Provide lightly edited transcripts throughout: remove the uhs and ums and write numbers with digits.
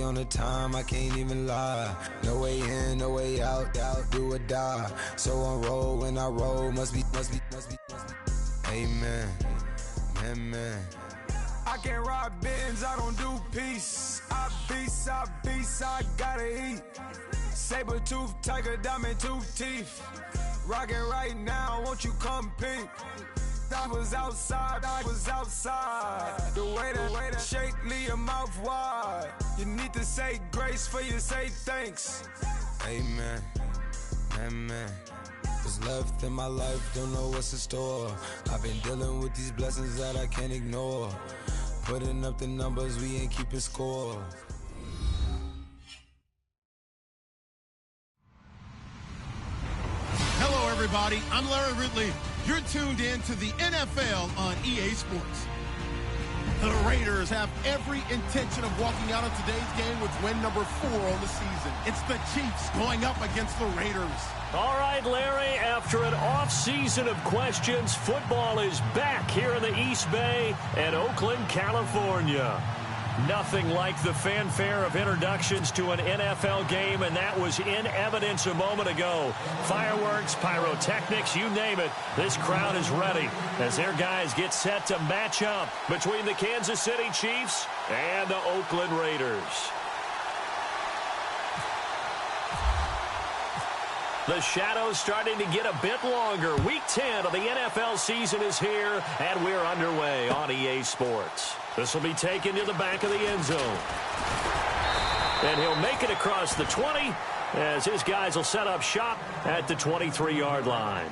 on the time, I can't even lie. No way in, no way out, do or die. So on roll, when I roll, must be. Amen, amen. I can't ride Benz, I don't do peace. I beast, I gotta eat. Saber tooth, tiger, diamond tooth teeth. Rockin' right now, won't you come peek? I was outside. The way that shake, leave your mouth wide. You need to say grace for you say thanks. Amen, amen. What's left in my life, don't know what's in store. I've been dealing with these blessings that I can't ignore. Putting up the numbers, we ain't keeping score. Hello, everybody. I'm Larry Ridley. You're tuned in to the NFL on EA Sports. The Raiders have every intention of walking out of today's game with win number 4 on the season. It's the Chiefs going up against the Raiders. All right, Larry, after an off-season of questions, football is back here in the East Bay at Oakland, California. Nothing like the fanfare of introductions to an NFL game, and that was in evidence a moment ago. Fireworks, pyrotechnics, you name it. This crowd is ready as their guys get set to match up between the Kansas City Chiefs and the Oakland Raiders. The shadows starting to get a bit longer. Week 10 of the NFL season is here, and we're underway on EA Sports. This will be taken to the back of the end zone. And he'll make it across the 20 as his guys will set up shop at the 23-yard line.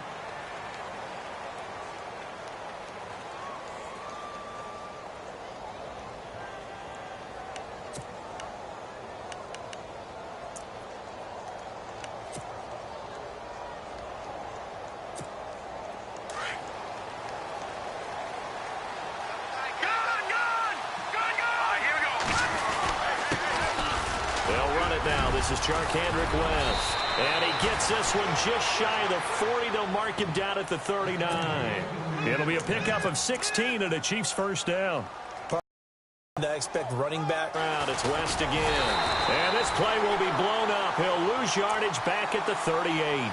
This is Charkandrick West, and he gets this one just shy of the 40. They'll mark him down at the 39. It'll be a pickup of 16 and a Chiefs first down. I expect running back. It's West again, and this play will be blown up. He'll lose yardage back at the 38.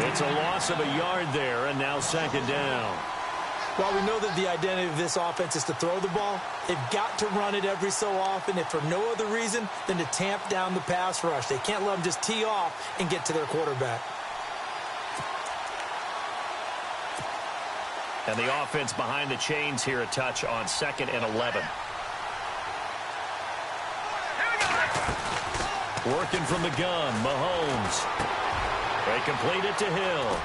It's a loss of a yard there, and now second down. While we know that the identity of this offense is to throw the ball, they've got to run it every so often, if for no other reason than to tamp down the pass rush. They can't let them just tee off and get to their quarterback. And the offense behind the chains here a touch on 2nd and 11. Working from the gun, Mahomes. They complete it to Hill.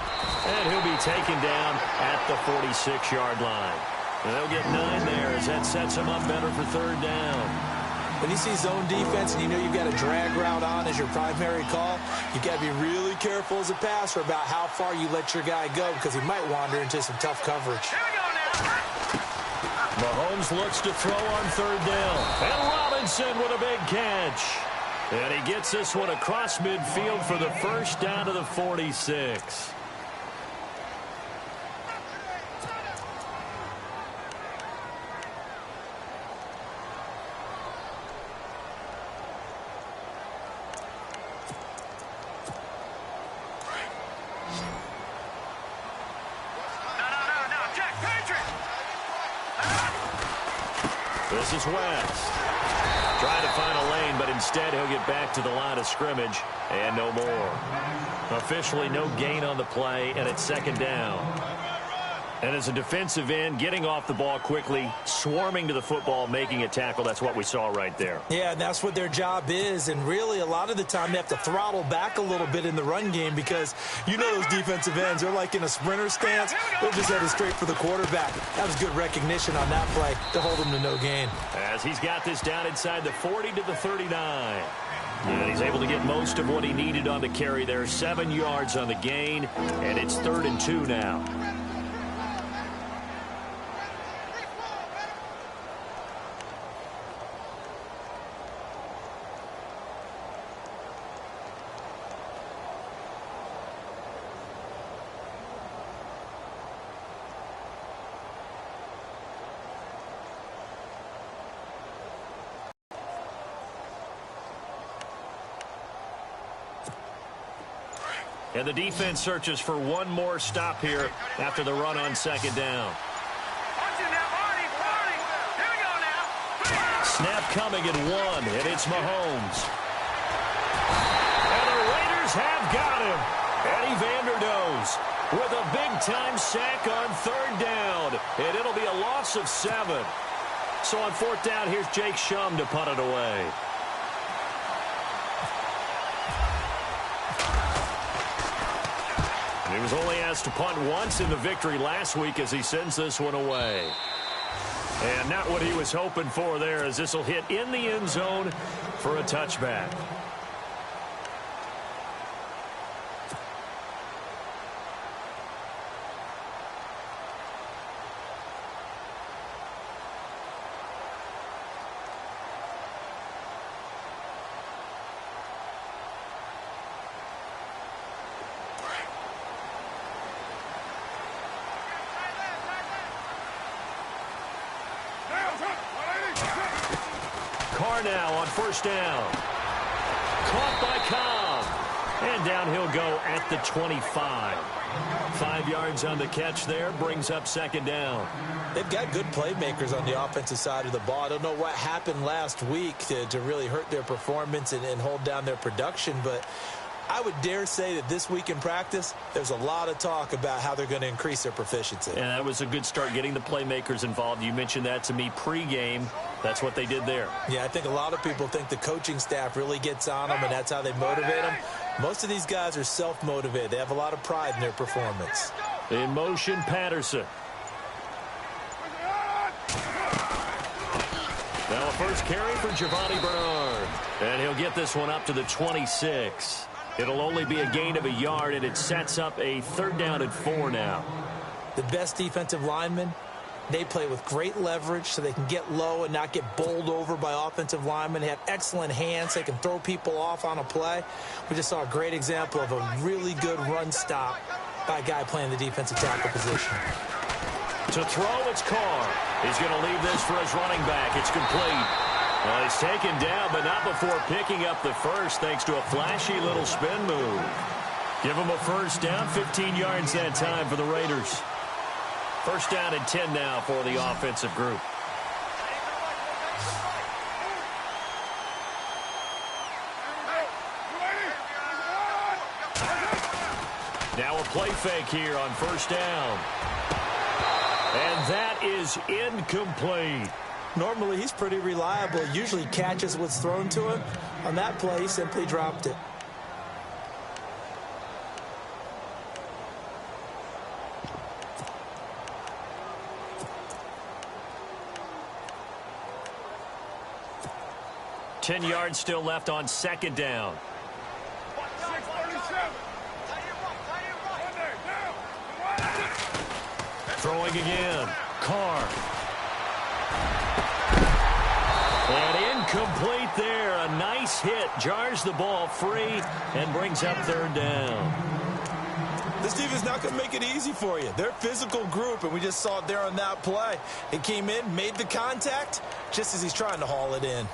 And he'll be taken down at the 46-yard line. And they'll get 9 there as that sets him up better for third down. When you see zone defense and you know you've got a drag route on as your primary call, you've got to be really careful as a passer about how far you let your guy go because he might wander into some tough coverage. Mahomes looks to throw on third down. And Robinson with a big catch. And he gets this one across midfield for the first down to the 46. This is West. Trying to find a lane, but instead he'll get back to the line of scrimmage and no more. Officially no gain on the play, and it's second down. And as a defensive end, getting off the ball quickly, swarming to the football, making a tackle, that's what we saw right there. Yeah, and that's what their job is. And really, a lot of the time, they have to throttle back a little bit in the run game because you know those defensive ends, they're like in a sprinter stance. They're just headed straight for the quarterback. That was good recognition on that play to hold him to no gain. As he's got this down inside the 40 to the 39. And he's able to get most of what he needed on the carry there. 7 yards on the gain, and it's 3rd and 2 now. And the defense searches for one more stop here after the run on second down. Snap coming at 1, and it's Mahomes. And the Raiders have got him. Eddie Vanderdoes with a big-time sack on third down. And it'll be a loss of 7. So on fourth down, here's Jake Shum to punt it away. And he was only asked to punt once in the victory last week as he sends this one away. And not what he was hoping for there, as this will hit in the end zone for a touchback. Now on first down. Caught by Cobb. And down he'll go at the 25. 5 yards on the catch there. Brings up second down. They've got good playmakers on the offensive side of the ball. I don't know what happened last week to really hurt their performance and hold down their production, but I would dare say that this week in practice, there's a lot of talk about how they're going to increase their proficiency. And that was a good start, getting the playmakers involved. You mentioned that to me pregame. That's what they did there. Yeah, I think a lot of people think the coaching staff really gets on them, and that's how they motivate them. Most of these guys are self-motivated. They have a lot of pride in their performance. In motion, Patterson. Now a first carry for Giovanni Bernard. And he'll get this one up to the 26. It'll only be a gain of a yard, and it sets up a third down at 4 now. The best defensive linemen, they play with great leverage so they can get low and not get bowled over by offensive linemen. They have excellent hands. They can throw people off on a play. We just saw a great example of a really good run stop by a guy playing the defensive tackle position. To throw, it's Carr. He's going to leave this for his running back. It's complete. Well, he's taken down, but not before picking up the first thanks to a flashy little spin move. Give him a first down, 15 yards that time for the Raiders. First down and 10 now for the offensive group. Now a play fake here on first down. And that is incomplete. Normally, he's pretty reliable. Usually catches what's thrown to him. On that play, he simply dropped it. Ten yards still left on second down. Throwing again. Carr. And incomplete there. A nice hit. Jars the ball free and brings up third down. This defense not going to make it easy for you. They're a physical group, and we just saw it there on that play. It came in, made the contact, just as he's trying to haul it in.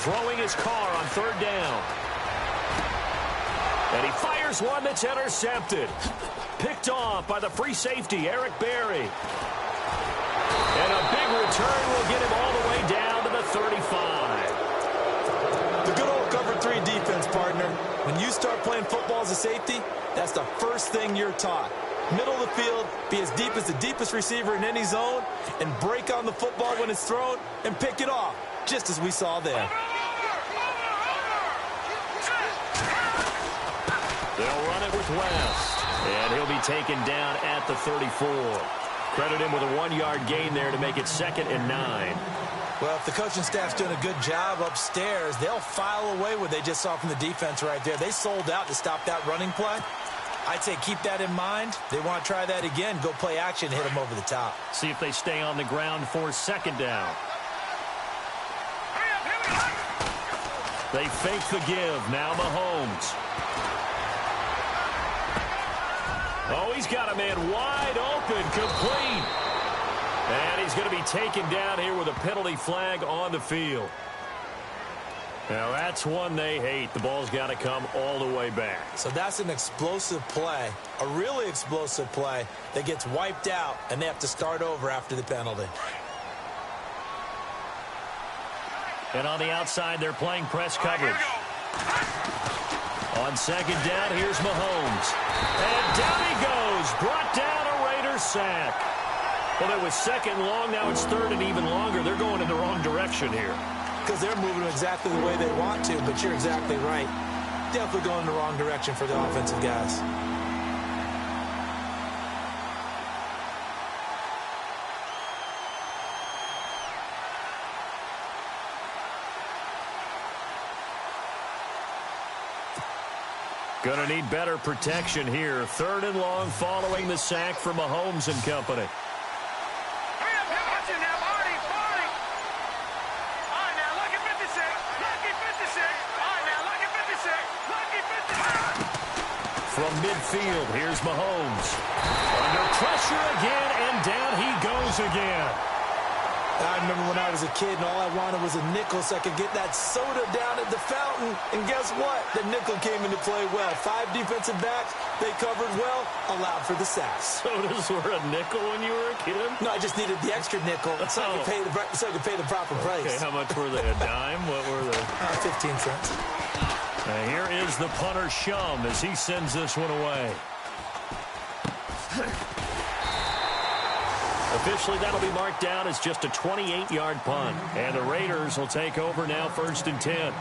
Throwing his Carr on third down. And he fires one that's intercepted. Picked off by the free safety, Eric Berry. And a big return will get him all the way down to the 35. The good old cover 3 defense, partner. When you start playing football as a safety, that's the first thing you're taught. Middle of the field, be as deep as the deepest receiver in any zone, and break on the football when it's thrown and pick it off, just as we saw there. They'll run it with West, and he'll be taken down at the 34. Credit him with a 1-yard gain there to make it 2nd and 9. Well, if the coaching staff's doing a good job upstairs, they'll file away what they just saw from the defense right there. They sold out to stop that running play. I'd say keep that in mind. They want to try that again. Go play action, hit them over the top. See if they stay on the ground for 2nd down. They fake the give. Now Mahomes. Oh, he's got a man wide open, complete. And he's going to be taken down here with a penalty flag on the field. Now, that's one they hate. The ball's got to come all the way back. So that's an explosive play, a really explosive play that gets wiped out, and they have to start over after the penalty. And on the outside, they're playing press coverage. On second down, here's Mahomes. And down he goes. Brought down a Raiders sack. Well, it was second long. Now it's third and even longer. They're going in the wrong direction here. Because they're moving exactly the way they want to, but you're exactly right. Definitely going in the wrong direction for the offensive guys. Going to need better protection here. Third and long following the sack from Mahomes and company. From midfield, here's Mahomes. Under pressure again, and down he goes again. I remember when I was a kid and all I wanted was a nickel so I could get that soda down at the fountain. And guess what? The nickel came into play well. 5 defensive backs, they covered well, allowed for the sacks. Sodas were a nickel when you were a kid? No, I just needed the extra nickel so I could pay the proper price. Okay, how much were they? A dime? What were they? 15 cents. Now here is the punter, Shum, as he sends this one away. Officially, that'll be marked down as just a 28-yard punt. And the Raiders will take over now, 1st and 10.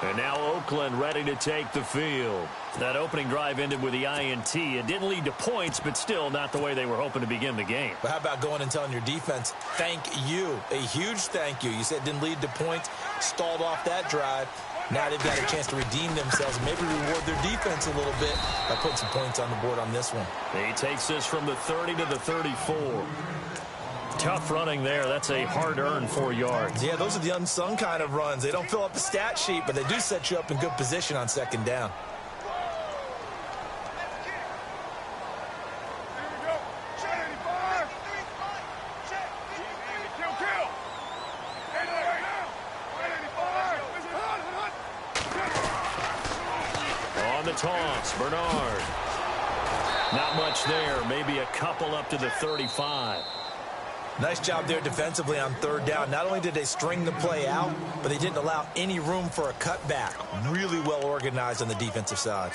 And now Oakland ready to take the field. That opening drive ended with the INT. It didn't lead to points, but still not the way they were hoping to begin the game. But how about going and telling your defense, thank you, a huge thank you. You said it didn't lead to points, stalled off that drive. Now they've got a chance to redeem themselves and maybe reward their defense a little bit by putting some points on the board on this one. He takes this from the 30 to the 34. Tough running there. That's a hard-earned 4 yards. Yeah, those are the unsung kind of runs. They don't fill up the stat sheet, but they do set you up in good position on second down. On the toss, Bernard. Not much there. Maybe a couple up to the 35. Nice job there defensively on third down. Not only did they string the play out, but they didn't allow any room for a cutback. Really well organized on the defensive side.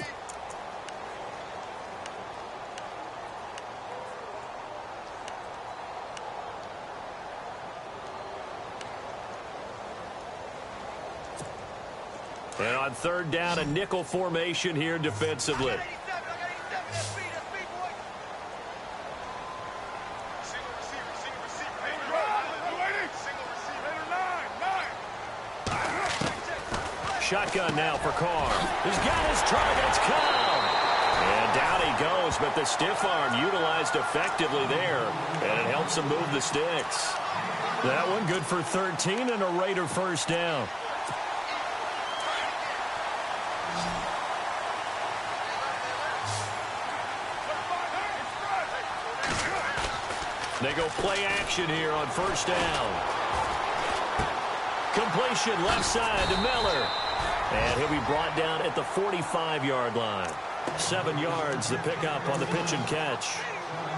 And on third down, a nickel formation here defensively. Shotgun now for Carr. He's got his targets, Cobb. And down he goes, but the stiff arm utilized effectively there. And it helps him move the sticks. That one good for 13 and a Raider first down. They go play action here on first down. Completion left side to Miller. And he'll be brought down at the 45-yard line. 7 yards, the pickup on the pitch and catch.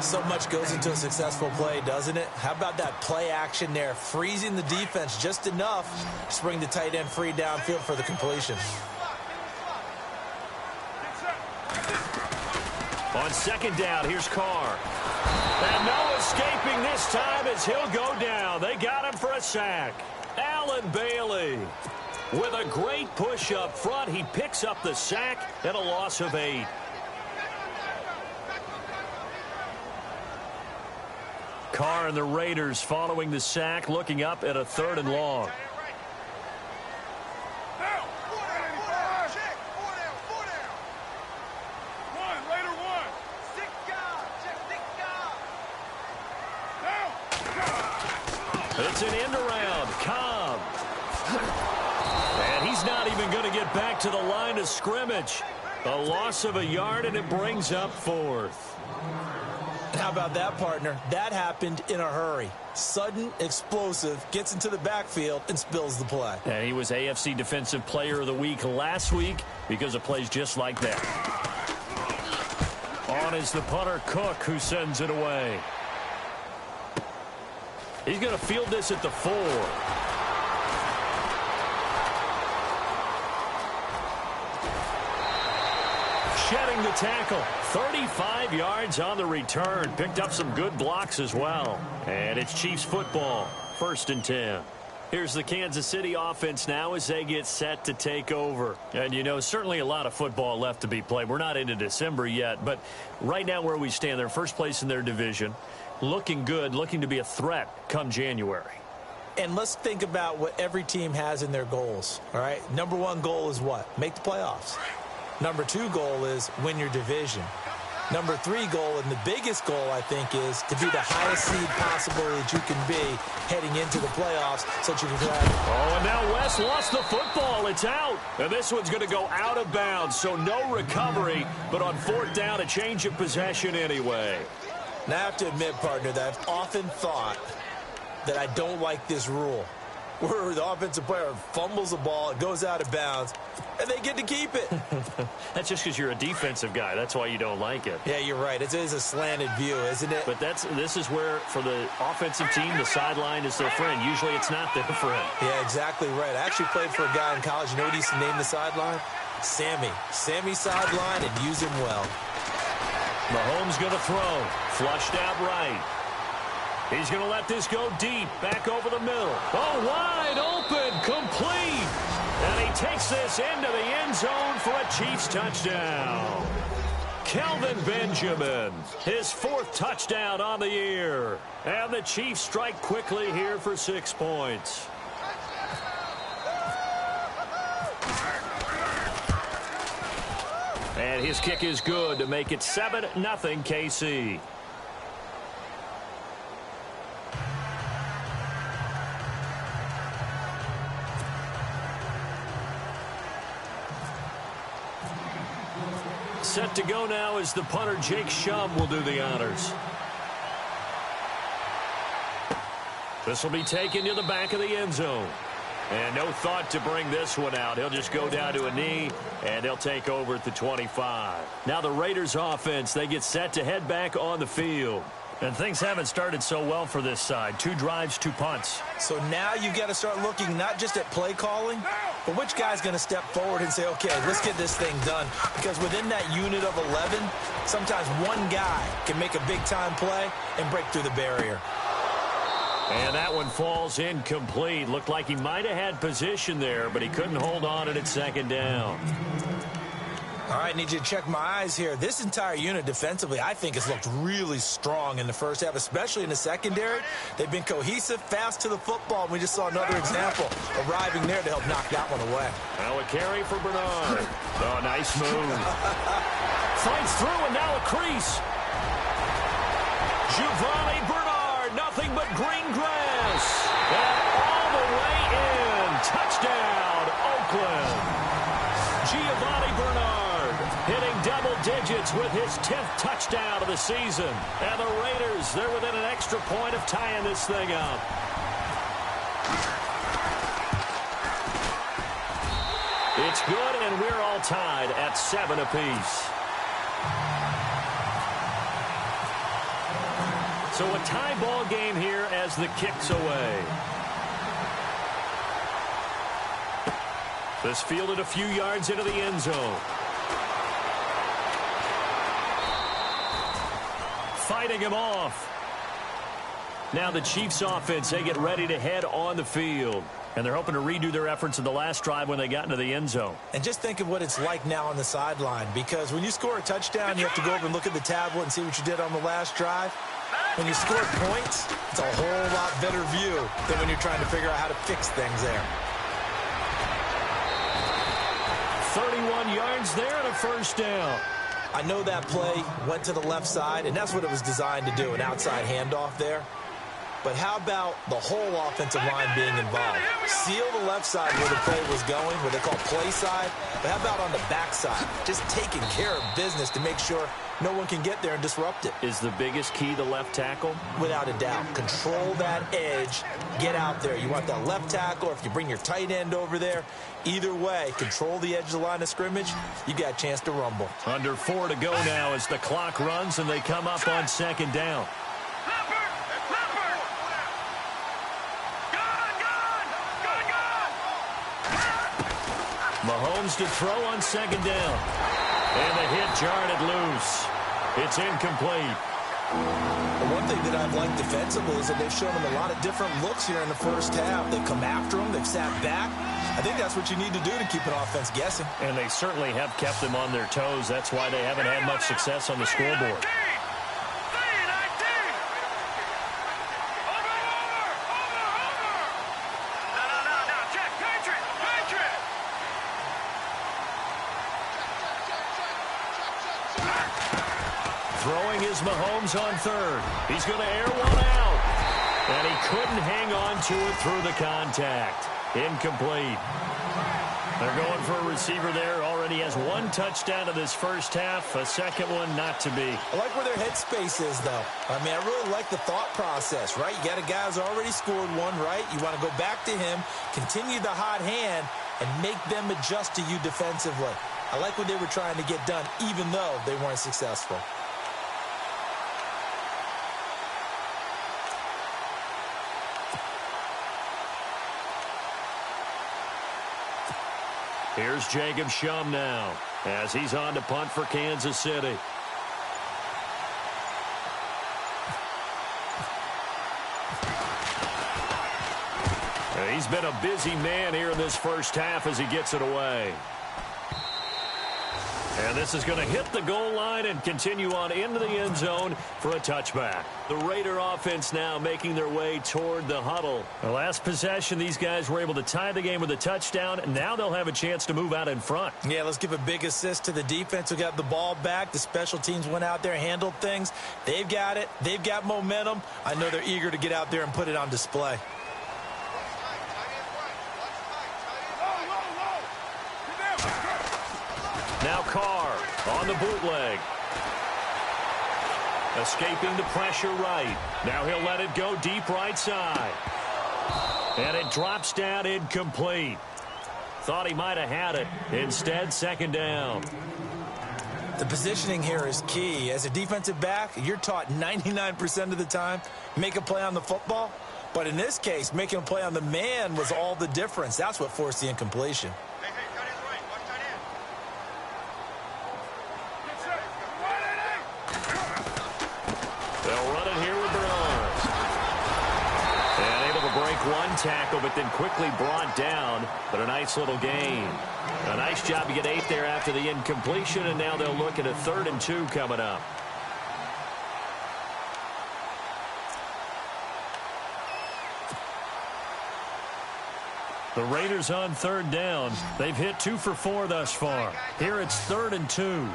So much goes into a successful play, doesn't it? How about that play action there? Freezing the defense just enough to bring the tight end free downfield for the completion. On second down, here's Carr. And no escaping this time as he'll go down. They got him for a sack. Allen Bailey with a great push up front. He picks up the sack and a loss of 8. Carr and the Raiders following the sack, looking up at a 3rd and long. It's an end around. Cobb. And he's not even even going to get back to the line of scrimmage. A loss of a yard, and it brings up 4th. How about that, partner? That happened in a hurry. Sudden, explosive, gets into the backfield, and spills the play. And he was AFC Defensive Player of the Week last week because of plays just like that. On is the punter, Cook, who sends it away. He's going to field this at the 4. Shedding the tackle. 35 yards on the return. Picked up some good blocks as well. And it's Chiefs football. 1st and 10. Here's the Kansas City offense now as they get set to take over. And, you know, certainly a lot of football left to be played. We're not into December yet, but right now where we stand, they're first place in their division. Looking good, looking to be a threat come January. And let's think about what every team has in their goals, all right? Number 1 goal is what? Make the playoffs. Number 2 goal is win your division. Number 3 goal, and the biggest goal, I think, is to be the highest seed possible that you can be heading into the playoffs so that you can have. Oh, and now West lost the football. It's out. And this one's going to go out of bounds, so no recovery, but on 4th down, a change of possession anyway. Now, I have to admit, partner, that I've often thought that I don't like this rule, where the offensive player fumbles the ball, it goes out of bounds, and they get to keep it. That's just because you're a defensive guy. That's why you don't like it. Yeah, you're right. It is a slanted view, isn't it? But this is where, for the offensive team, the sideline is their friend. Usually it's not their friend. Yeah, exactly right. I actually played for a guy in college. You know what he used to name the sideline? Sammy. Sammy sideline, and use him well. Mahomes going to throw. Flushed out right. He's going to let this go deep, back over the middle. Oh, wide open, complete. And he takes this into the end zone for a Chiefs touchdown. Kelvin Benjamin, his 4th touchdown on the year. And the Chiefs strike quickly here for 6 points. And his kick is good to make it 7-0 KC. Set to go now is the punter, Jake Shum, will do the honors. This will be taken to the back of the end zone. And no thought to bring this one out. He'll just go down to a knee, and they'll take over at the 25. Now the Raiders offense, they get set to head back on the field. And things haven't started so well for this side. 2 drives, 2 punts. So now you've got to start looking not just at play calling, but which guy's going to step forward and say, okay, let's get this thing done. Because within that unit of 11, sometimes one guy can make a big-time play and break through the barrier. And that one falls incomplete. Looked like he might have had position there, but he couldn't hold on at 2nd down. All right, need you to check my eyes here. This entire unit defensively, I think, has looked really strong in the first half, especially in the secondary. They've been cohesive, fast to the football, and we just saw another example arriving there to help knock that one away. Now a carry for Bernard. Oh, nice move. Fights through, and now a crease. Giovanni Bernard, nothing but green grass. And all the way in. Touchdown, Oakland. Giovanni Bernard hitting double digits with his 10th touchdown of the season. And the Raiders, they're within an extra point of tying this thing up. It's good, and we're all tied at 7 apiece. So a tie ball game here as the kick's away. This fielded a few yards into the end zone. Fighting him off. Now the Chiefs offense, they get ready to head on the field. And they're hoping to redo their efforts in the last drive when they got into the end zone. And just think of what it's like now on the sideline, because when you score a touchdown, you have to go over and look at the tablet and see what you did on the last drive. When you score points, it's a whole lot better view than when you're trying to figure out how to fix things there. 31 yards there and a 1st down. I know that play went to the left side, and that's what it was designed to do, an outside handoff there. but how about the whole offensive line being involved? Seal the left side where the play was going, what they call play side, but how about on the back side? Just taking care of business to make sure no one can get there and disrupt it. Is the biggest key the left tackle? Without a doubt. Control that edge. Get out there. You want that left tackle, or if you bring your tight end over there, either way, control the edge of the line of scrimmage, you got a chance to rumble. Under 4 to go now as the clock runs and they come up on second down. Mahomes to throw on second down. And the hit jarred it loose. It's incomplete. One thing that I've liked defensively is that they've shown him a lot of different looks here in the first half. They've come after him. They've sat back. I think that's what you need to do to keep an offense guessing. And they certainly have kept them on their toes. That's why they haven't had much success on the scoreboard. Throwing is Mahomes on third. He's going to air one out. And he couldn't hang on to it through the contact. Incomplete. They're going for a receiver there. Already has one touchdown in this first half. A second one not to be. I like where their headspace is, though. I mean, I really like the thought process, right? You got a guy who's already scored one, right? You want to go back to him, continue the hot hand, and make them adjust to you defensively. I like what they were trying to get done, even though they weren't successful. Here's Jacob Shum now as he's on to punt for Kansas City. He's been a busy man here in this first half as he gets it away. And this is going to hit the goal line and continue on into the end zone for a touchback. The Raider offense now making their way toward the huddle. The last possession, these guys were able to tie the game with a touchdown. And now they'll have a chance to move out in front. Yeah, let's give a big assist to the defense who got the ball back. The special teams went out there, handled things. They've got it. They've got momentum. I know they're eager to get out there and put it on display. Now Carr on the bootleg. Escaping the pressure right. Now he'll let it go deep right side. And it drops down incomplete. Thought he might have had it. Instead, second down. The positioning here is key. As a defensive back, you're taught 99% of the time, make a play on the football. But in this case, making a play on the man was all the difference. That's what forced the incompletion. They'll run it here with Bernard. And able to break one tackle, but then quickly brought down. But a nice little gain. A nice job to get 8 there after the incompletion, and now they'll look at a 3rd and 2 coming up. The Raiders on 3rd down. They've hit 2 for 4 thus far. Here it's 3rd and 2.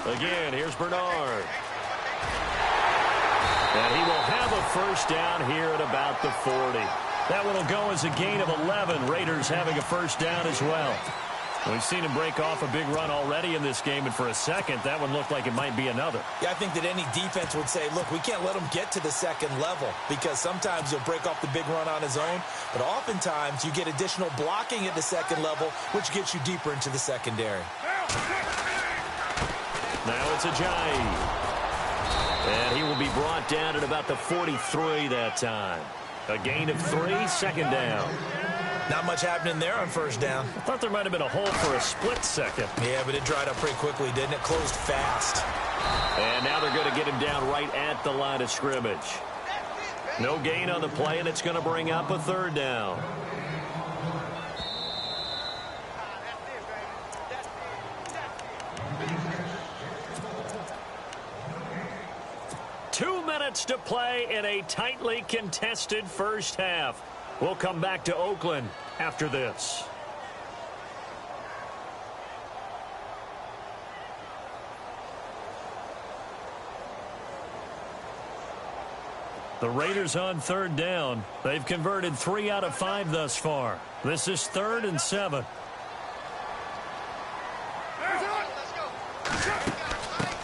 Again, here's Bernard. And he will have a first down here at about the 40. That one will go as a gain of 11. Raiders having a first down as well. We've seen him break off a big run already in this game, and for a second, that one looked like it might be another. Yeah, I think that any defense would say, look, we can't let him get to the second level because sometimes he'll break off the big run on his own, but oftentimes you get additional blocking at the second level, which gets you deeper into the secondary. Now it's Ajayi. And he will be brought down at about the 43 that time. A gain of 3, second down. Not much happening there on first down. I thought there might have been a hole for a split second. Yeah, but it dried up pretty quickly, didn't it? Closed fast. And now they're going to get him down right at the line of scrimmage. No gain on the play, and it's going to bring up a 3rd down. Two minutes to play in a tightly contested first half. We'll come back to Oakland after this. The Raiders on third down. They've converted 3 out of 5 thus far. This is 3rd and 7.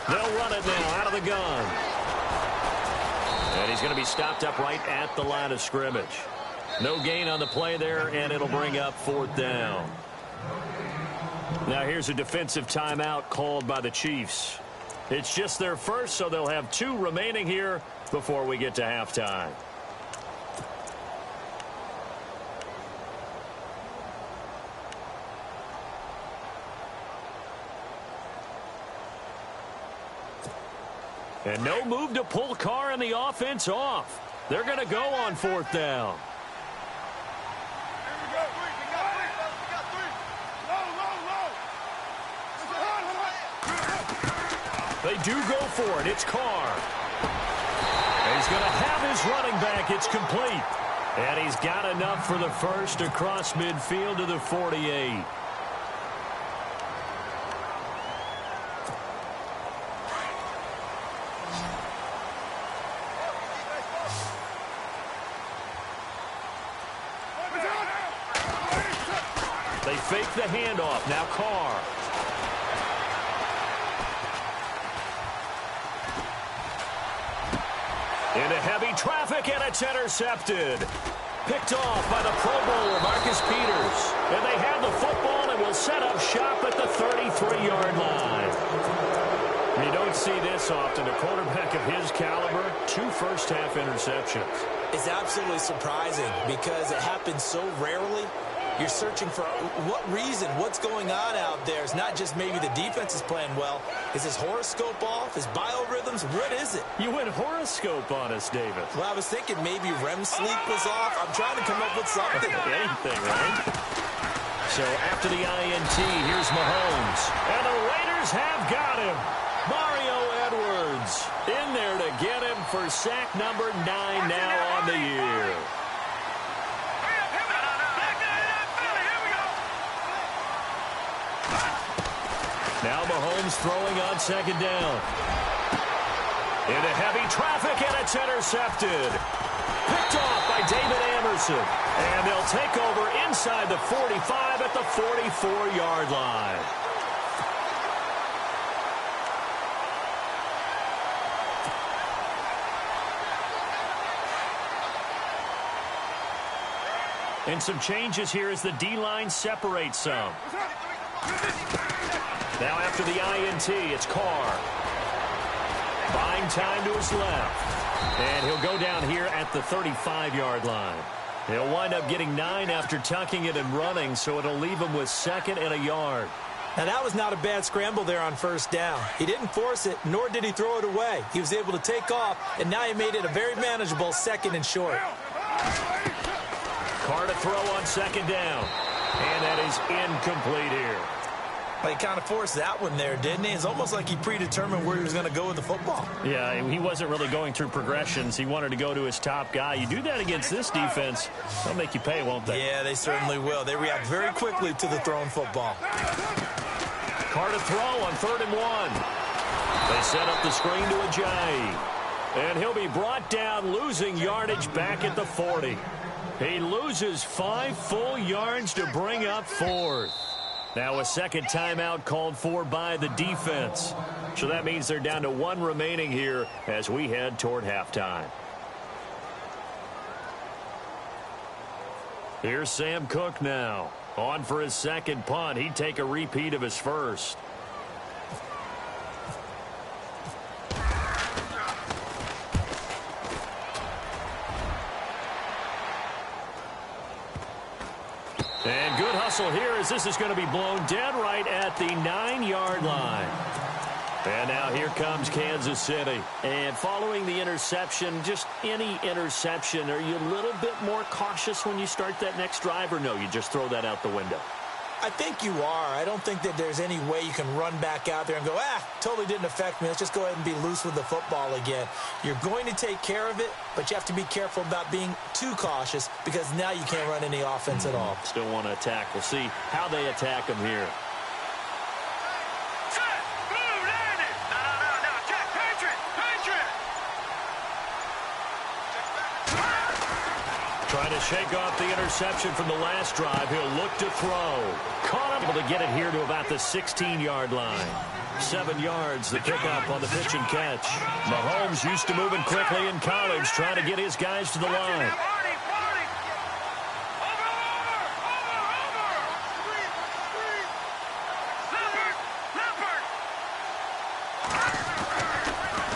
They'll run it now out of the gun. And he's going to be stopped up right at the line of scrimmage. No gain on the play there, and it'll bring up 4th down. Now here's a defensive timeout called by the Chiefs. It's just their first, so they'll have 2 remaining here before we get to halftime. And no move to pull Carr and the offense off. They're going to go on 4th down. They do go for it. It's Carr. And he's going to have his running back. It's complete. And he's got enough for the first across midfield to the 48. They fake the handoff. Now Carr. Into heavy traffic, and it's intercepted. Picked off by the Pro Bowler, Marcus Peters. And they have the football and will set up shop at the 33-yard line. You don't see this often. A quarterback of his caliber, 2 first-half interceptions. It's absolutely surprising because it happens so rarely. You're searching for what reason, what's going on out there. It's not just maybe the defense is playing well. Is his horoscope off? His biorhythms? What is it? You went horoscope on us, David. Well, I was thinking maybe REM sleep was off. I'm trying to come up with something. Anything, right? So after the INT, here's Mahomes. And the Raiders have got him. Mario Edwards in there to get him for sack number 9 now on the year. Now Mahomes throwing on 2nd down. Into heavy traffic, and it's intercepted. Picked off by David Amerson. And they'll take over inside the 45 at the 44-yard line. And some changes here as the D-line separates some. Now after the INT, it's Carr. Buying time to his left. And he'll go down here at the 35-yard line. He'll wind up getting 9 after tucking it and running, so it'll leave him with 2nd and a yard. Now, that was not a bad scramble there on 1st down. He didn't force it, nor did he throw it away. He was able to take off, and now he made it a very manageable 2nd and short. Carr to throw on 2nd down. And that is incomplete here. Well, he kind of forced that one there, didn't he? It's almost like he predetermined where he was going to go with the football. Yeah, he wasn't really going through progressions. He wanted to go to his top guy. You do that against this defense, they'll make you pay, won't they? Yeah, they certainly will. They react very quickly to the thrown football. Carr to throw on 3rd and 1. They set up the screen to Ajayi. And he'll be brought down, losing yardage back at the 40. He loses 5 full yards to bring up 4th. Now a 2nd timeout called for by the defense. So that means they're down to 1 remaining here as we head toward halftime. Here's Sam Cook now. On for his 2nd punt. He'd take a repeat of his first. And good hustle here as this is going to be blown dead right at the 9-yard line. And now here comes Kansas City. And following the interception, just any interception, are you a little bit more cautious when you start that next drive, or no, you just throw that out the window? I think you are. I don't think that there's any way you can run back out there and go, totally didn't affect me. Let's just go ahead and be loose with the football again. You're going to take care of it, but you have to be careful about being too cautious because now you can't run any offense at all. Still want to attack. We'll see how they attack them here. Trying to shake off the interception from the last drive. He'll look to throw. Caught him. Able to get it here to about the 16-yard line. 7 yards, the pickup on the pitch and catch. Mahomes used to moving quickly in college, trying to get his guys to the line.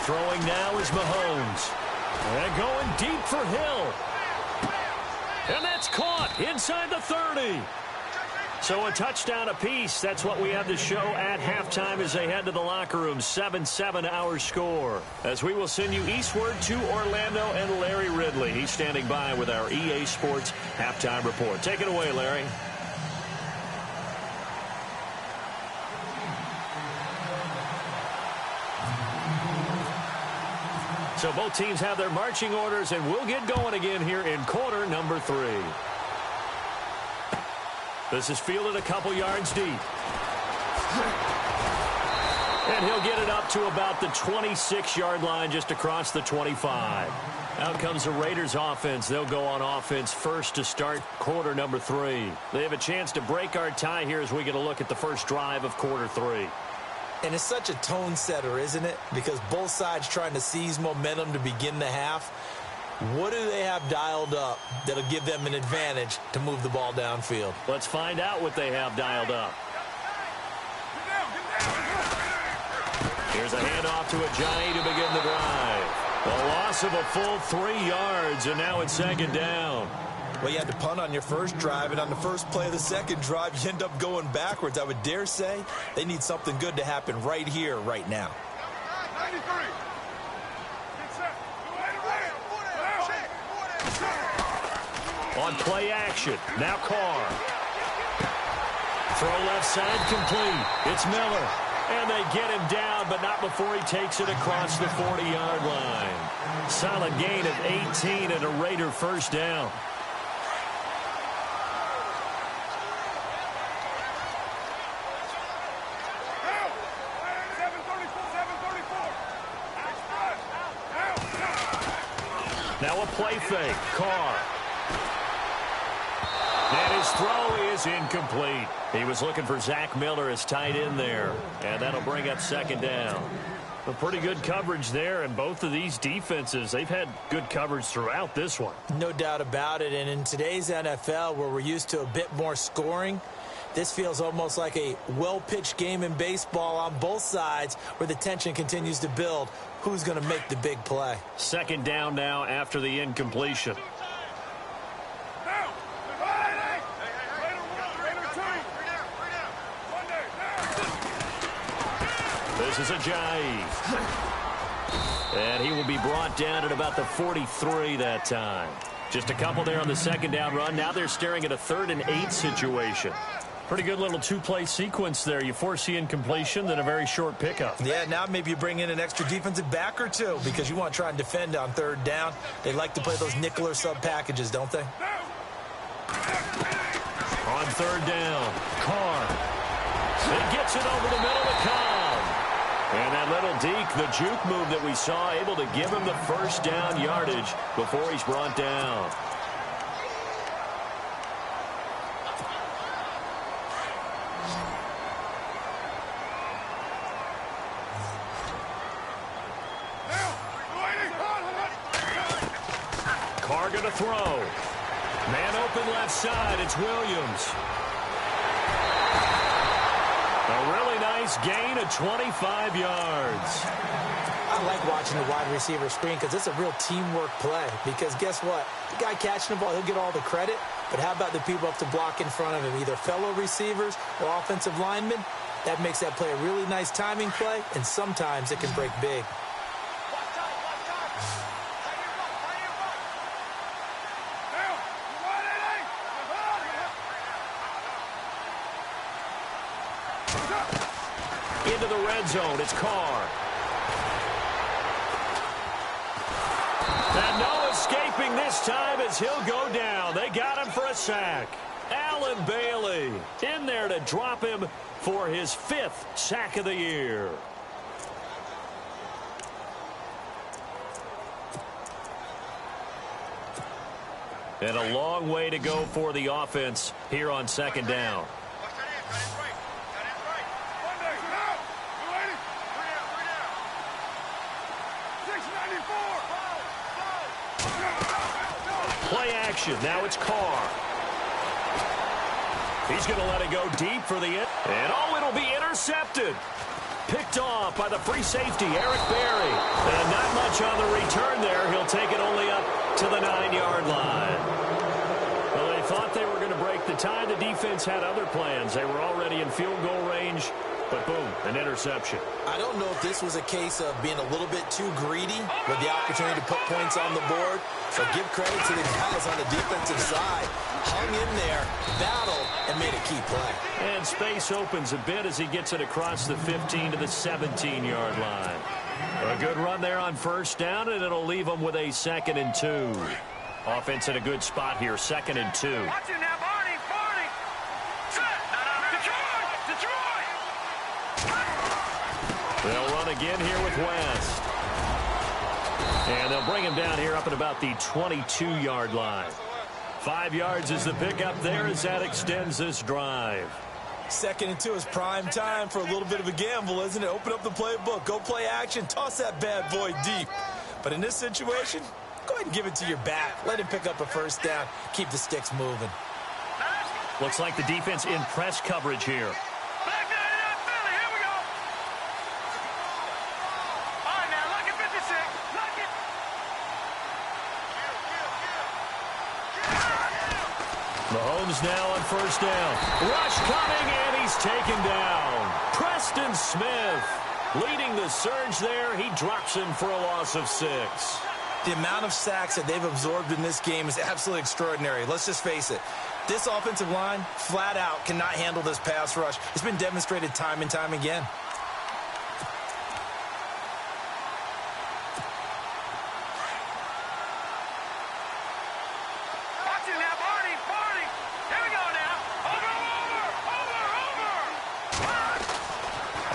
Throwing now is Mahomes. And going deep for Hill. And that's caught inside the 30. So a touchdown apiece. That's what we have to show at halftime as they head to the locker room. 7-7 our score. As we will send you eastward to Orlando and Larry Ridley. He's standing by with our EA Sports halftime report. Take it away, Larry. So both teams have their marching orders, and we'll get going again here in quarter number 3. This is fielded a couple yards deep. And he'll get it up to about the 26-yard line, just across the 25. Out comes the Raiders offense. They'll go on offense first to start quarter number 3. They have a chance to break our tie here as we get a look at the first drive of quarter 3. And it's such a tone setter, isn't it? Because both sides trying to seize momentum to begin the half. What do they have dialed up that'll give them an advantage to move the ball downfield? Let's find out what they have dialed up. Here's a handoff to Ajayi to begin the drive. A loss of a full 3 yards, and now it's second down. Well, you had to punt on your first drive, and on the first play of the second drive, you end up going backwards. I would dare say they need something good to happen right here, right now. On play action, now Carr. Throw left side complete. It's Miller. And they get him down, but not before he takes it across the 40-yard line. Solid gain of 18 and a Raider first down. Now a play fake. Carr. And his throw is incomplete. He was looking for Zach Miller as tight end there. And that'll bring up second down. A pretty good coverage there, and both of these defenses, they've had good coverage throughout this one. No doubt about it. And in today's NFL, where we're used to a bit more scoring, this feels almost like a well-pitched game in baseball on both sides where the tension continues to build. Who's going to make the big play? Second down now after the incompletion. This is Ajayi. And he will be brought down at about the 43 that time. Just a couple there on the second down run. Now they're staring at a 3rd and 8 situation. Pretty good little two-play sequence there. You force the incompletion, then a very short pickup. Yeah, now maybe you bring in an extra defensive back or two because you want to try and defend on 3rd down. They like to play those nickel or sub packages, don't they? On 3rd down, Carr. He gets it over the middle to Cobb. And that little deke, the juke move that we saw, able to give him the first down yardage before he's brought down. Carr going to throw. Man open left side. It's Williams. A really nice gain of 25 yards. I like watching the wide receiver screen because it's a real teamwork play. Because guess what? The guy catching the ball, he'll get all the credit. But how about the people up to block in front of him, either fellow receivers or offensive linemen? That makes that play a really nice timing play, and sometimes it can break big. Into the red zone, it's Carr. And no escaping this time as he'll go down. They got him for a sack. Allen Bailey in there to drop him for his 5th sack of the year. And a long way to go for the offense here on second down. Play action. Now it's Carr. He's going to let it go deep for the end. And it'll be intercepted. Picked off by the free safety, Eric Berry. And not much on the return there. He'll take it only up to the 9-yard line. Well, they thought they were going to break the tie. The defense had other plans. They were already in field goal range. But boom, an interception. I don't know if this was a case of being a little bit too greedy with the opportunity to put points on the board. So give credit to the guys on the defensive side. Hung in there, battled, and made a key play. And space opens a bit as he gets it across the 15 to the 17-yard line. A good run there on first down, and it'll leave them with a 2nd and 2. Offense in a good spot here, 2nd and 2. Watch it now, Barney. Set. Detroit. They'll run again here with West. And they'll bring him down here up at about the 22-yard line. 5 yards is the pickup there as that extends this drive. 2nd and 2 is prime time for a little bit of a gamble, isn't it? Open up the playbook, go play action, toss that bad boy deep. But in this situation, go ahead and give it to your back. Let him pick up a first down. Keep the sticks moving. Looks like the defense in press coverage here. Mahomes now on first down. Rush coming, and he's taken down. Preston Smith leading the surge there. He drops him for a loss of 6. The amount of sacks that they've absorbed in this game is absolutely extraordinary. Let's just face it. This offensive line, flat out, cannot handle this pass rush. It's been demonstrated time and time again.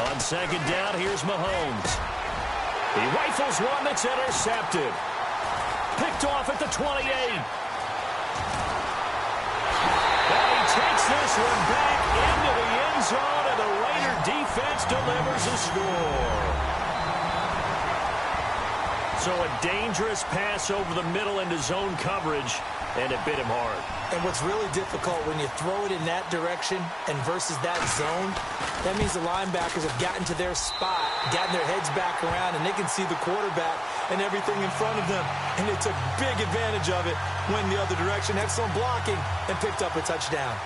On second down, here's Mahomes. He rifles one that's intercepted. Picked off at the 28. And he takes this one back into the end zone, and the Raider defense delivers a score. So a dangerous pass over the middle into zone coverage, and it bit him hard. And what's really difficult when you throw it in that direction and versus that zone, that means the linebackers have gotten to their spot, gotten their heads back around, and they can see the quarterback and everything in front of them. And they took big advantage of it, went the other direction, excellent blocking, and picked up a touchdown.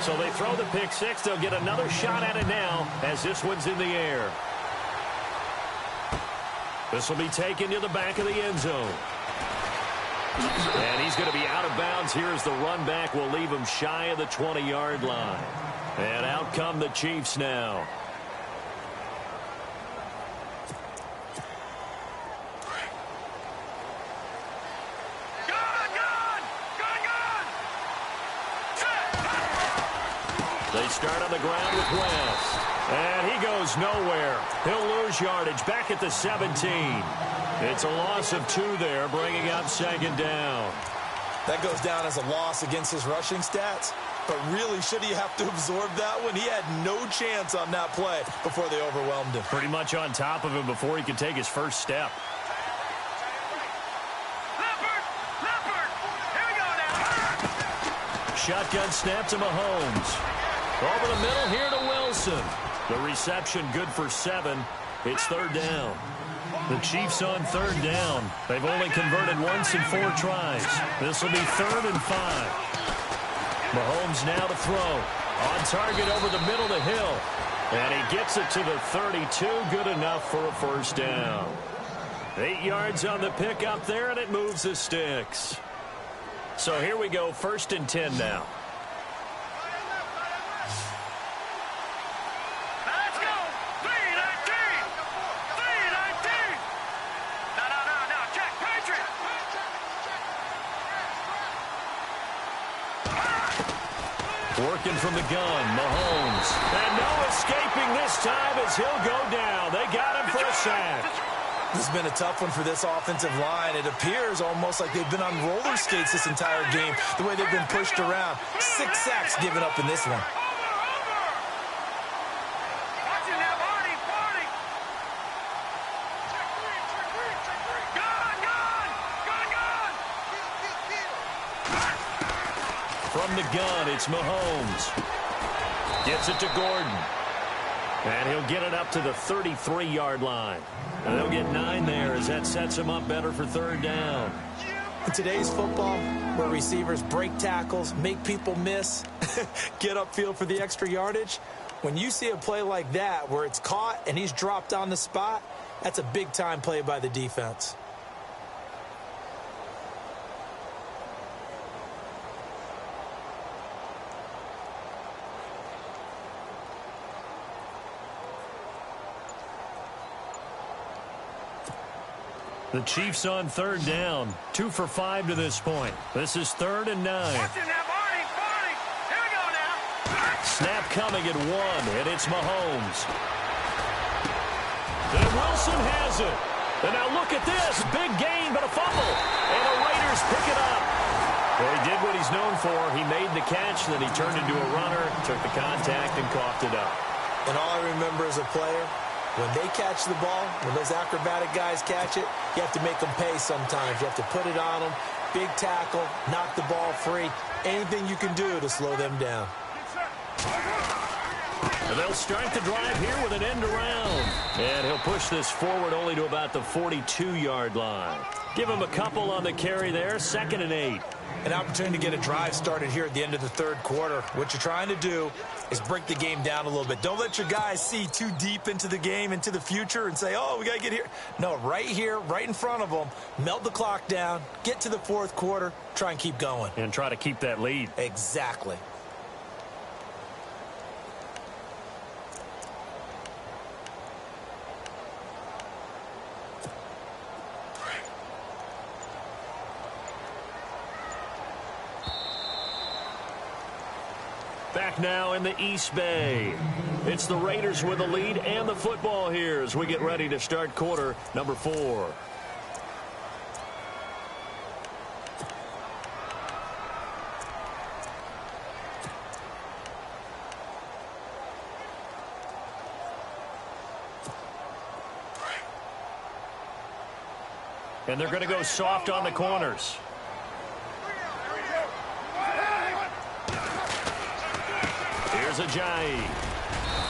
So they throw the pick six. They'll get another shot at it now as this one's in the air. This will be taken to the back of the end zone. And he's going to be out of bounds here as the run back will leave him shy of the 20-yard line. And out come the Chiefs now. They start on the ground with West. And he goes nowhere. He'll lose yardage back at the 17. It's a loss of 2 there, bringing up second down. That goes down as a loss against his rushing stats. But really, should he have to absorb that one? He had no chance on that play before they overwhelmed him. Pretty much on top of him before he could take his first step. Here we go now. Shotgun snap to Mahomes. Over the middle here to Wilson. The reception good for 7. It's third down. The Chiefs on third down. They've only converted once in 4 tries. This will be 3rd and 5. Mahomes now to throw. On target over the middle to Hill. And he gets it to the 32. Good enough for a first down. 8 yards on the pickup there, and it moves the sticks. So here we go, 1st and 10 now. Working from the gun, Mahomes. And no escaping this time as he'll go down. They got him for a sack. This has been a tough one for this offensive line. It appears almost like they've been on roller skates this entire game, the way they've been pushed around. 6 sacks given up in this one. From the gun, it's Mahomes. Gets it to Gordon. And he'll get it up to the 33-yard line. And they'll get 9 there as that sets him up better for 3rd down. In today's football, where receivers break tackles, make people miss, get upfield for the extra yardage, when you see a play like that where it's caught and he's dropped on the spot, that's a big-time play by the defense. The Chiefs on 3rd down. 2 for 5 to this point. This is 3rd and 9. Snap coming at 1, and it's Mahomes. And Wilson has it. And now look at this. Big gain, but a fumble. And the Raiders pick it up. Well, he did what he's known for. He made the catch, then he turned into a runner, took the contact, and coughed it up. And all I remember as a player, when they catch the ball, when those acrobatic guys catch it, you have to make them pay sometimes. You have to put it on them, big tackle, knock the ball free, anything you can do to slow them down. And they'll start the drive here with an end around. And he'll push this forward only to about the 42-yard line. Give him a couple on the carry there, 2nd and 8. An opportunity to get a drive started here at the end of the 3rd quarter. What you're trying to do is break the game down a little bit. Don't let your guys see too deep into the game, into the future, and say, oh, we got to get here. No, right here, right in front of them, melt the clock down, get to the 4th quarter, try and keep going. And try to keep that lead. Exactly. Back now in the East Bay. It's the Raiders with the lead and the football here as we get ready to start quarter number 4. And they're going to go soft on the corners. Here's Ajayi.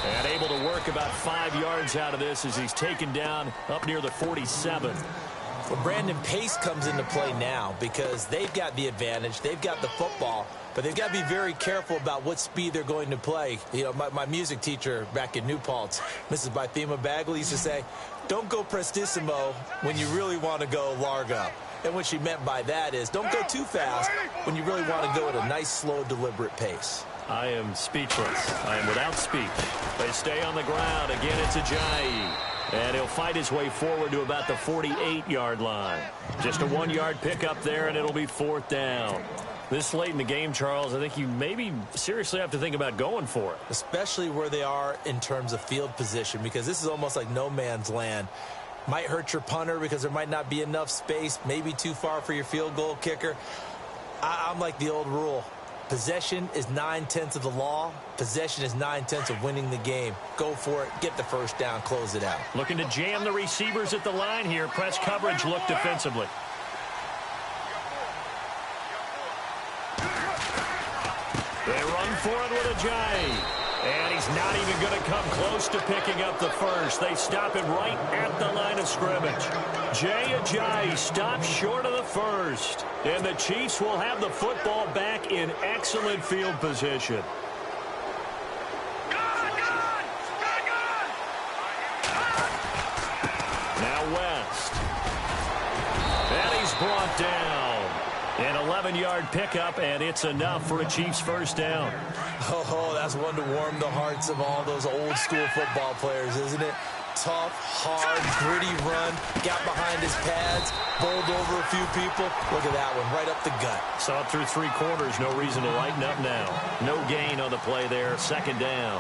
And able to work about 5 yards out of this as he's taken down up near the 47. Well, Brandon, pace comes into play now because they've got the advantage. They've got the football, but they've got to be very careful about what speed they're going to play. You know, my music teacher back in New Paltz, Mrs. Bythema Bagley, used to say, don't go prestissimo when you really want to go largo. And what she meant by that is don't go too fast when you really want to go at a nice, slow, deliberate pace. I am speechless. I am without speech. They stay on the ground. Again, it's Ajayi. And he'll fight his way forward to about the 48-yard line. Just a 1-yard pickup there, and it'll be 4th down. This late in the game, Charles, I think you maybe seriously have to think about going for it. Especially where they are in terms of field position, because this is almost like no man's land. Might hurt your punter because there might not be enough space, maybe too far for your field goal kicker. I'm like the old rule. Possession is 9/10 of the law. Possession is 9/10 of winning the game. Go for it. Get the first down. Close it out. Looking to jam the receivers at the line here. Press coverage look defensively. They run for it with Ajayi. And he's not even going to come close to picking up the first. They stop it right at the line of scrimmage. Jay Ajayi stops short of the first. And the Chiefs will have the football back in excellent field position. Now West. And he's brought down. An 11-yard pickup, and it's enough for a Chiefs first down. Oh, that's one to warm the hearts of all those old-school football players, isn't it? Tough, hard, gritty run, got behind his pads, bowled over a few people. Look at that one, right up the gut. Saw it through 3 quarters, no reason to lighten up now. No gain on the play there, 2nd down.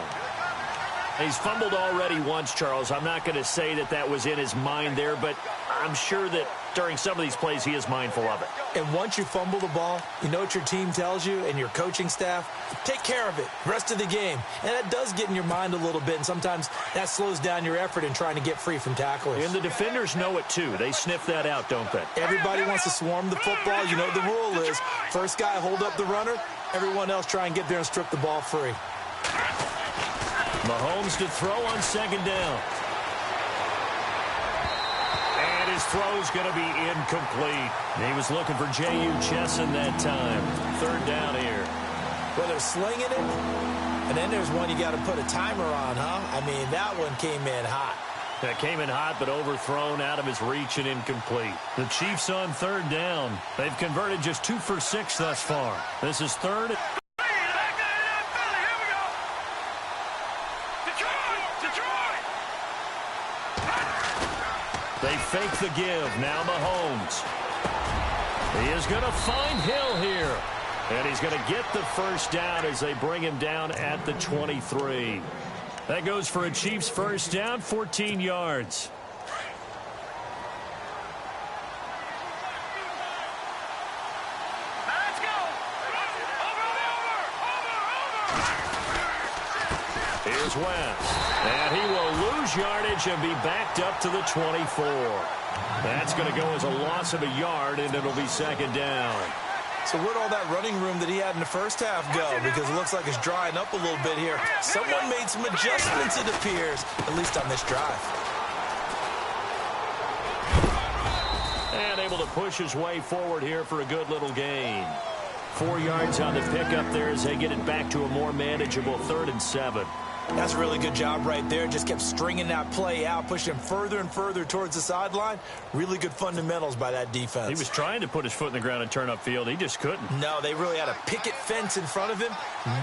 He's fumbled already once, Charles. I'm not going to say that that was in his mind there, but I'm sure that during some of these plays he is mindful of it. And once you fumble the ball, you know what your team tells you and your coaching staff? Take care of it rest of the game. And that does get in your mind a little bit, and sometimes that slows down your effort in trying to get free from tacklers. And the defenders know it too. They sniff that out, don't they? Everybody wants to swarm the football. You know what the rule is. First guy hold up the runner. Everyone else try and get there and strip the ball free. Mahomes to throw on second down. And his throw's going to be incomplete. He was looking for J.U. Chesson that time. Third down here. Well, they're slinging it, and then there's one you got to put a timer on, huh? I mean, that one came in hot. That came in hot, but overthrown out of his reach and incomplete. The Chiefs on third down. They've converted just 2 for 6 thus far. This is third. They fake the give. Now Mahomes. He is going to find Hill here. And he's going to get the first down as they bring him down at the 23. That goes for a Chiefs first down, 14 yards. Let's go. Here's West. And he will lose yardage and be backed up to the 24. That's going to go as a loss of a yard, and it'll be second down. So where'd all that running room that he had in the first half go? Because it looks like it's drying up a little bit here. Someone made some adjustments, it appears, at least on this drive. And able to push his way forward here for a good little gain. 4 yards on the pickup there as they get it back to a more manageable 3rd and 7. That's a really good job right there. Just kept stringing that play out, pushing him further and further towards the sideline. Really good fundamentals by that defense. He was trying to put his foot in the ground and turn upfield. He just couldn't. No, they really had a picket fence in front of him.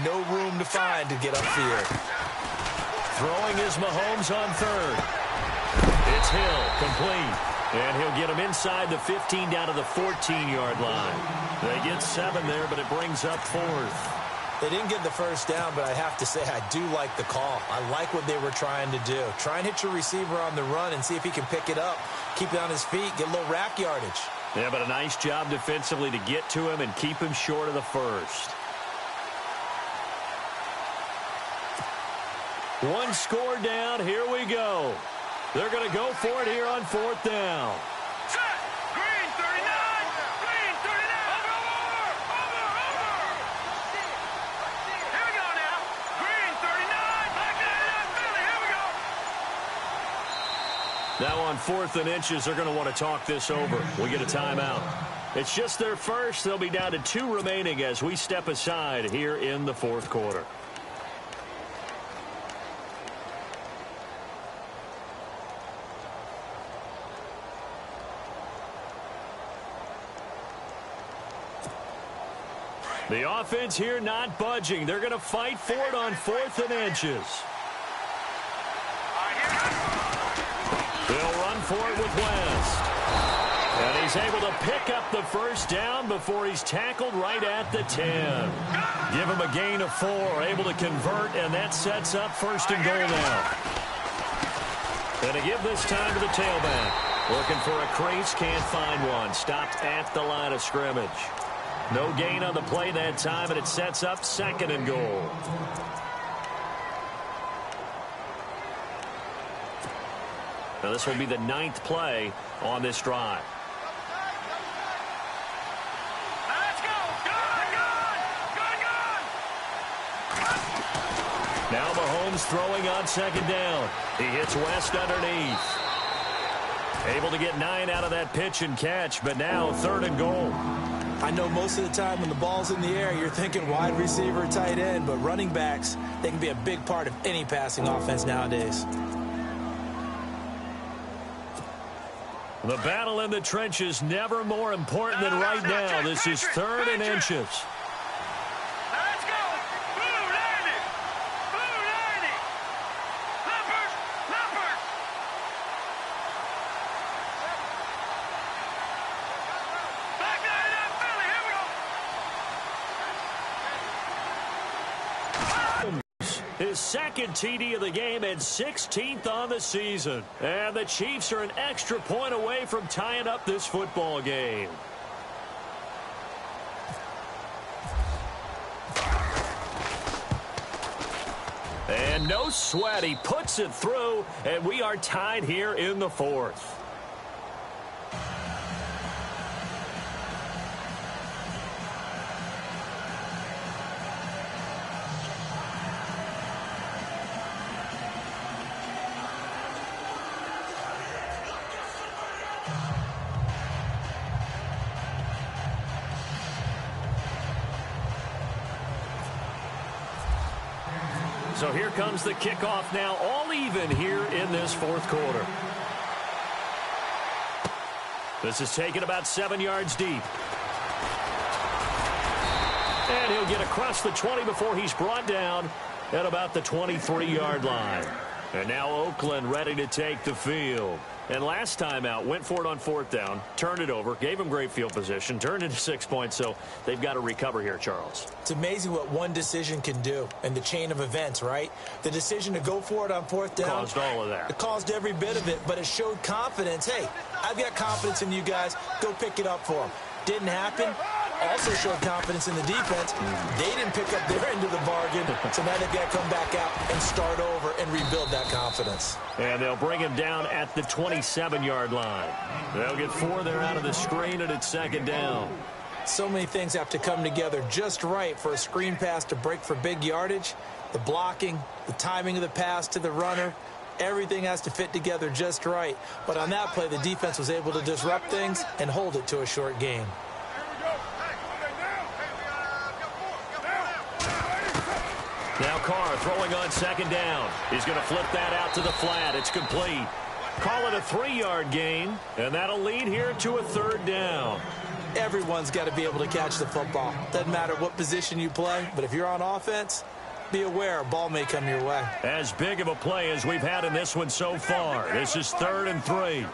No room to find to get upfield. Throwing is Mahomes on third. It's Hill, complete. And he'll get him inside the 15 down to the 14-yard line. They get 7 there, but it brings up 4th. They didn't get the first down, but I have to say I do like the call. I like what they were trying to do. Try and hit your receiver on the run and see if he can pick it up, keep it on his feet, get a little rack yardage. Yeah, but a nice job defensively to get to him and keep him short of the first. One score down. Here we go. They're going to go for it here on 4th down. Now on 4th and inches, they're going to want to talk this over. We get a timeout. It's just their first. They'll be down to 2 remaining as we step aside here in the 4th quarter. The offense here not budging. They're going to fight for it on 4th and inches. They'll run for it with West. And he's able to pick up the first down before he's tackled right at the 10. Give him a gain of 4, able to convert, and that sets up 1st and goal now. And to give this time to the tailback. Looking for a crease, can't find one. Stopped at the line of scrimmage. No gain on the play that time, and it sets up 2nd and goal. Now this will be the 9th play on this drive. Let's go. Now Mahomes throwing on 2nd down. He hits West underneath. Able to get 9 out of that pitch and catch, but now 3rd and goal. I know most of the time when the ball's in the air, you're thinking wide receiver, tight end, but running backs, they can be a big part of any passing offense nowadays. The battle in the trenches never more important than right now. This is 3rd and inches. Let's go. Blue 90. Blue 90. Leopard. Leopard. Back line up, Philly. Here we go. His second TD of the game and 16th on the season. And the Chiefs are an extra point away from tying up this football game. And no sweat. He puts it through, and we are tied here in the fourth. So here comes the kickoff now, all even here in this fourth quarter. This is taken about 7 yards deep. And he'll get across the 20 before he's brought down at about the 23-yard line. And now Oakland ready to take the field. And last time out, went for it on fourth down, turned it over, gave them great field position, turned into 6 points, so they've got to recover here, Charles. It's amazing what one decision can do in the chain of events, right? The decision to go for it on fourth down. Caused all of that. It caused every bit of it, but it showed confidence. Hey, I've got confidence in you guys. Go pick it up for them. Didn't happen. Also showed confidence in the defense. They didn't pick up their end of the bargain, so now they've got to come back out and start over and rebuild that confidence. And they'll bring him down at the 27-yard line. They'll get 4 there out of the screen, and it's second down. So many things have to come together just right for a screen pass to break for big yardage. The blocking, the timing of the pass to the runner, everything has to fit together just right. But on that play, the defense was able to disrupt things and hold it to a short game. Now Carr throwing on second down. He's going to flip that out to the flat. It's complete. Call it a 3-yard gain, and that'll lead here to a third down. Everyone's got to be able to catch the football. Doesn't matter what position you play, but if you're on offense, be aware a ball may come your way. As big of a play as we've had in this one so far. This is 3rd and 3.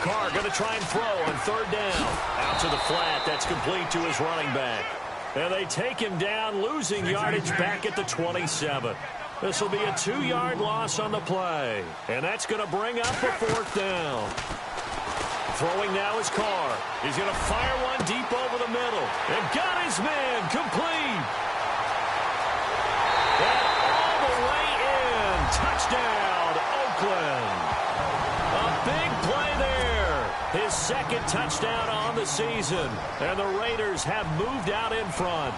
Carr going to try and throw on third down. Out to the flat. That's complete to his running back. And they take him down, losing yardage back at the 27. This will be a 2-yard loss on the play. And that's going to bring up a fourth down. Throwing now is Carr. He's going to fire one deep over the middle. And got his man complete. And all the way in. Touchdown, Oakland. A big play there. His second touchdown on the season. And the Raiders have moved out in front.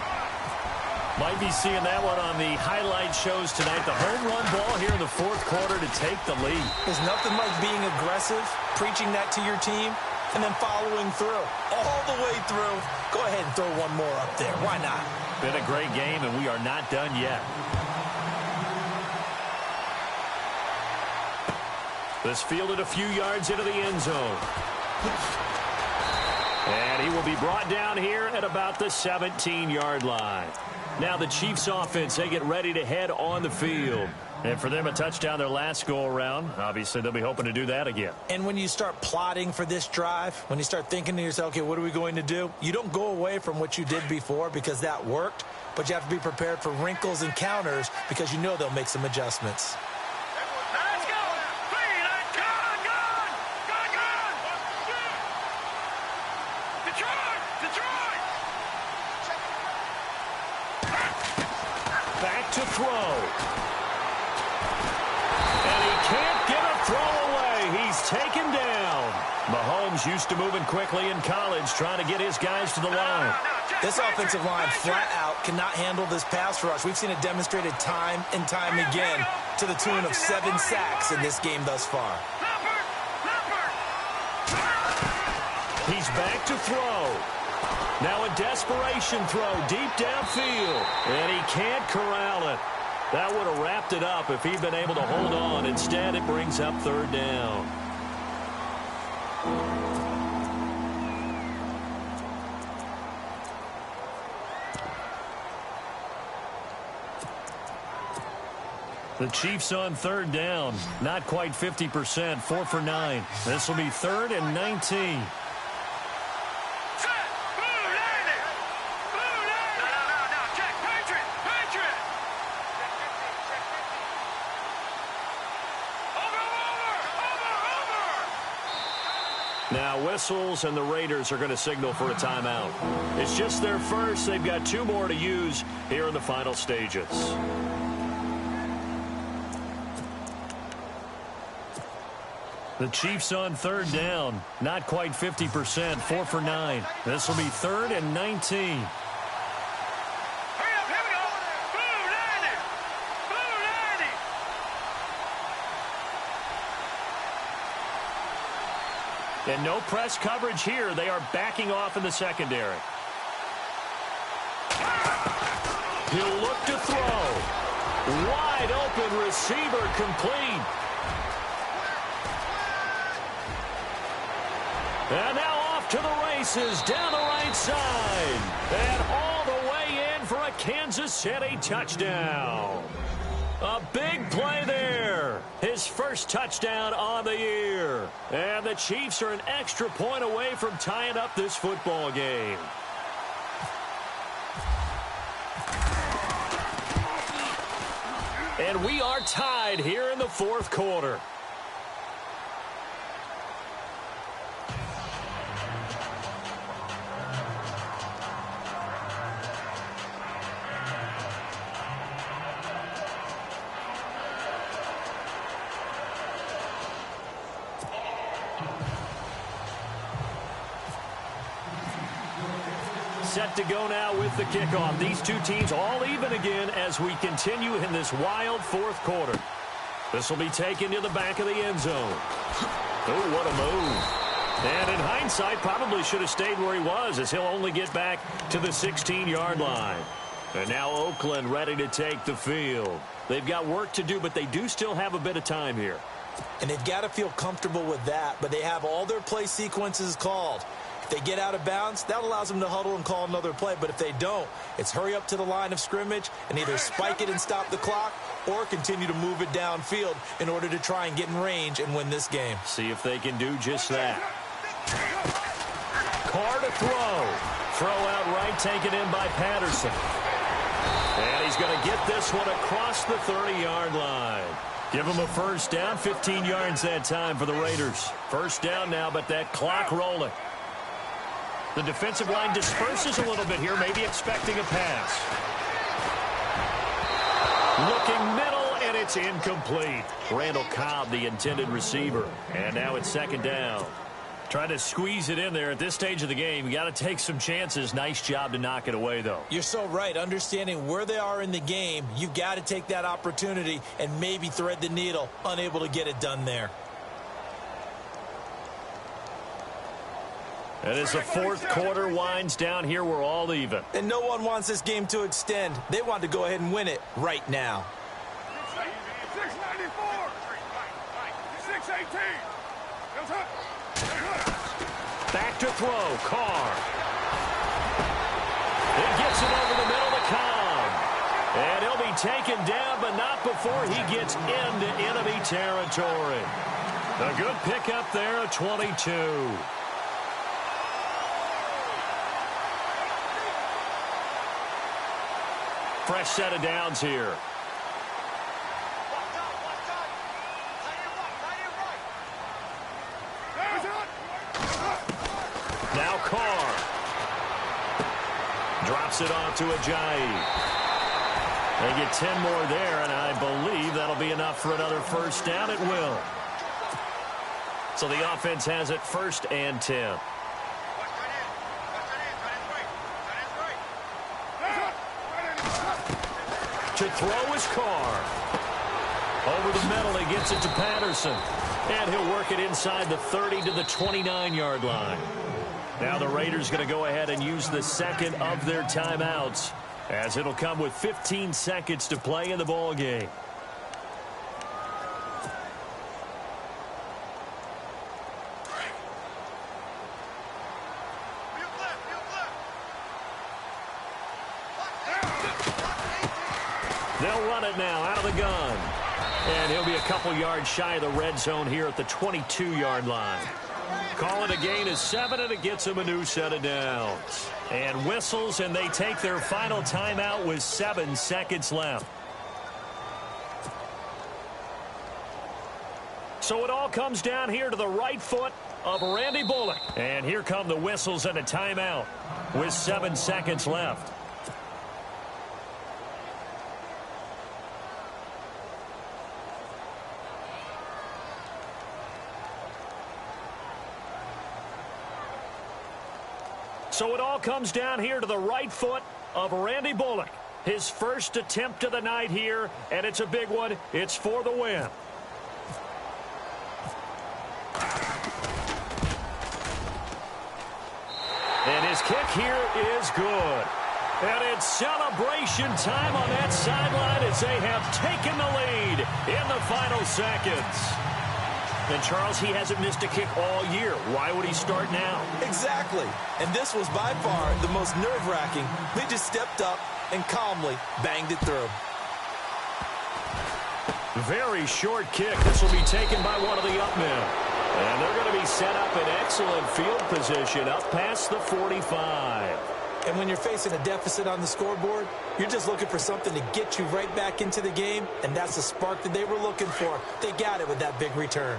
Might be seeing that one on the highlight shows tonight. The home run ball here in the fourth quarter to take the lead. There's nothing like being aggressive, preaching that to your team, and then following through. All the way through. Go ahead and throw one more up there. Why not? Been a great game, and we are not done yet. This fielded a few yards into the end zone. And he will be brought down here at about the 17-yard line. Now the Chiefs offense, they get ready to head on the field. And for them, a touchdown their last go-around. Obviously, they'll be hoping to do that again. And when you start plotting for this drive, when you start thinking to yourself, okay, what are we going to do? You don't go away from what you did before because that worked, but you have to be prepared for wrinkles and counters because you know they'll make some adjustments. Back to throw. And he can't get a throw away. He's taken down. Mahomes used to moving quickly in college, trying to get his guys to the line. This offensive line flat out cannot handle this pass rush. We've seen it demonstrated time and time again to the tune of 7 sacks in this game thus far. He's back to throw. Now a desperation throw deep downfield. And he can't corral it. That would have wrapped it up if he'd been able to hold on. Instead, it brings up third down. The Chiefs on third down. Not quite 50%. 4 for 9. This will be 3rd and 19. Now whistles, and the Raiders are going to signal for a timeout. It's just their first. They've got 2 more to use here in the final stages. The Chiefs on 3rd down. Not quite 50%. 4 for 9. This will be 3rd and 19. And no press coverage here. They are backing off in the secondary. He'll look to throw. Wide open receiver complete. And now off to the races down the right side. And all the way in for a Kansas City touchdown. A big play there. His first touchdown on the year. And the Chiefs are an extra point away from tying up this football game. And we are tied here in the 4th quarter. Set to go now with the kickoff. These 2 teams all even again as we continue in this wild 4th quarter. This will be taken to the back of the end zone. Oh, what a move. And in hindsight, probably should have stayed where he was, as he'll only get back to the 16-yard line. And now Oakland ready to take the field. They've got work to do, but they do still have a bit of time here. And they've got to feel comfortable with that, but they have all their play sequences called. If they get out of bounds, that allows them to huddle and call another play. But if they don't, it's hurry up to the line of scrimmage and either spike it and stop the clock or continue to move it downfield in order to try and get in range and win this game. See if they can do just that. Carr to throw. Throw out right, taken in by Patterson. And he's going to get this one across the 30-yard line. Give him a first down, 15 yards that time for the Raiders. First down now, but that clock rolling. The defensive line disperses a little bit here, maybe expecting a pass. Looking middle, and it's incomplete. Randall Cobb, the intended receiver. And now it's 2nd down. Trying to squeeze it in there at this stage of the game. You got to take some chances. Nice job to knock it away, though. You're so right. Understanding where they are in the game, you've got to take that opportunity and maybe thread the needle. Unable to get it done there. And as the 4th quarter winds down here, we're all even. And no one wants this game to extend. They want to go ahead and win it right now. 694. 618. Back to throw. Carr. He gets it over the middle to Cobb. And he'll be taken down, but not before he gets into enemy territory. A good pickup there at 22. Fresh set of downs here. Now Carr. Drops it off to Ajayi. They get 10 more there, and I believe that'll be enough for another first down. It will. So the offense has it 1st and 10. To throw is Carr. Over the middle, he gets it to Patterson. And he'll work it inside the 30 to the 29-yard line. Now the Raiders going to go ahead and use the 2nd of their timeouts, as it'll come with 15 seconds to play in the ball game. They'll run it now out of the gun. And he'll be a couple yards shy of the red zone here at the 22-yard line. Call it a gain of 7, and it gets him a new set of downs. And whistles, and they take their final timeout with 7 seconds left. So it all comes down here to the right foot of Randy Bullock. And here come the whistles and a timeout with 7 seconds left. So it all comes down here to the right foot of Randy Bullock. His first attempt of the night here, and it's a big one. It's for the win. And his kick here is good. And it's celebration time on that sideline as they have taken the lead in the final seconds. And, Charles, he hasn't missed a kick all year. Why would he start now? Exactly. And this was by far the most nerve-wracking. They just stepped up and calmly banged it through. Very short kick. This will be taken by one of the up men. And they're going to be set up in excellent field position up past the 45. And when you're facing a deficit on the scoreboard, you're just looking for something to get you right back into the game, and that's the spark that they were looking for. They got it with that big return.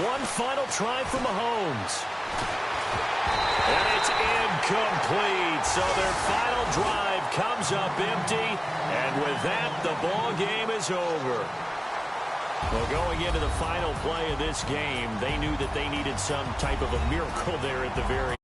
One final try for Mahomes. And it's incomplete. So their final drive comes up empty. And with that, the ball game is over. Well, going into the final play of this game, they knew that they needed some type of a miracle there at the very